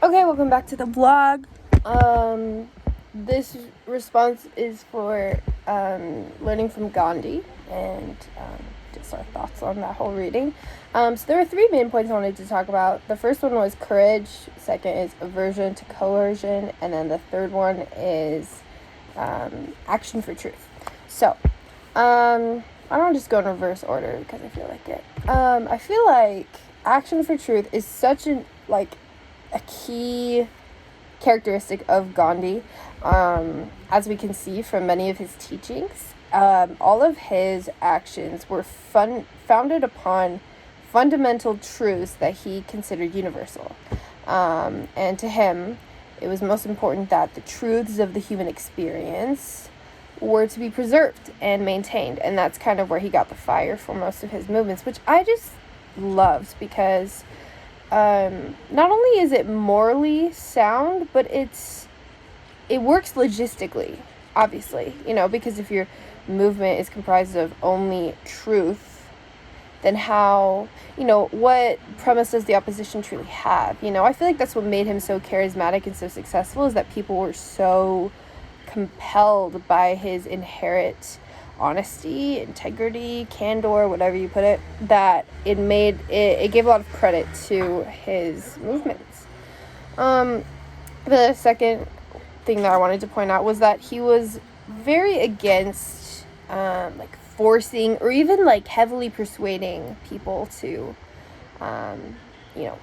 Okay, welcome back to the vlog. This response is for learning from Gandhi and just our thoughts on that whole reading. So there were three main points I wanted to talk about. The first one was courage, second is aversion to coercion, and then the third one is action for truth. So, I don't just go in reverse order because I feel like it. I feel like action for truth is such a key characteristic of Gandhi, as we can see from many of his teachings. All of his actions were founded upon fundamental truths that he considered universal. And to him, it was most important that the truths of the human experience were to be preserved and maintained. And that's kind of where he got the fire for most of his movements, which I just loved because not only is it morally sound, but it works logistically, obviously, because if your movement is comprised of only truth, then what premise does the opposition truly have? I feel like that's what made him so charismatic and so successful, is that people were so compelled by his inherent honesty, integrity, candor, whatever you put it, that it gave a lot of credit to his movements. The second thing that I wanted to point out was that he was very against forcing or even heavily persuading people to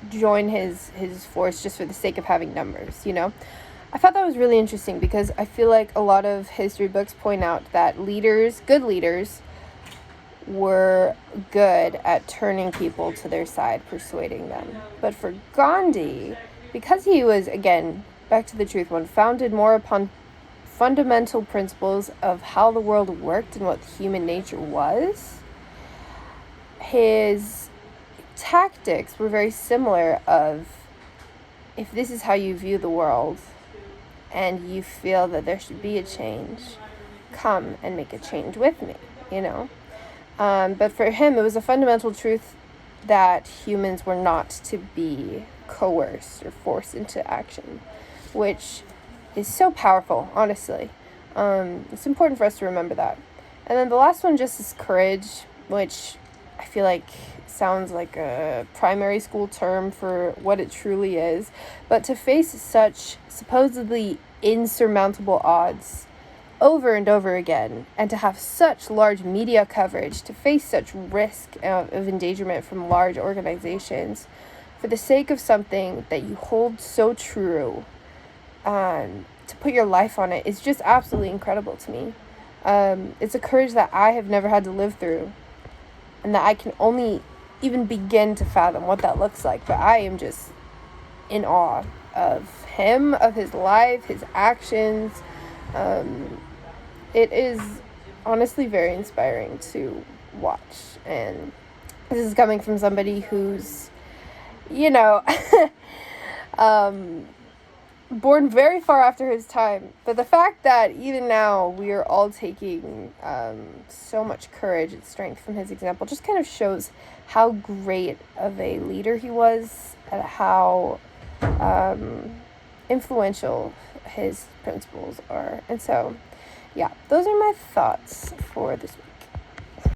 join his force just for the sake of having numbers. I thought that was really interesting because I feel like a lot of history books point out that good leaders, were good at turning people to their side, persuading them. But for Gandhi, because he was, again, back to the truth one, founded more upon fundamental principles of how the world worked and what human nature was, his tactics were very similar of, if this is how you view the world, and you feel that there should be a change, come and make a change with me, But for him, it was a fundamental truth that humans were not to be coerced or forced into action, which is so powerful, honestly. It's important for us to remember that. And then the last one just is courage, which I feel like sounds like a primary school term for what it truly is. But to face such supposedly insurmountable odds over and over again, and to have such large media coverage, to face such risk of endangerment from large organizations for the sake of something that you hold so true, to put your life on it is just absolutely incredible to me. It's a courage that I have never had to live through, and that I can only even begin to fathom what that looks like. But I am just in awe of him, of his life, his actions. It is honestly very inspiring to watch. And this is coming from somebody who's, born very far after his time. But the fact that even now we are all taking so much courage and strength from his example just kind of shows how great of a leader he was, and how influential his principles are. And so, yeah, those are my thoughts for this week.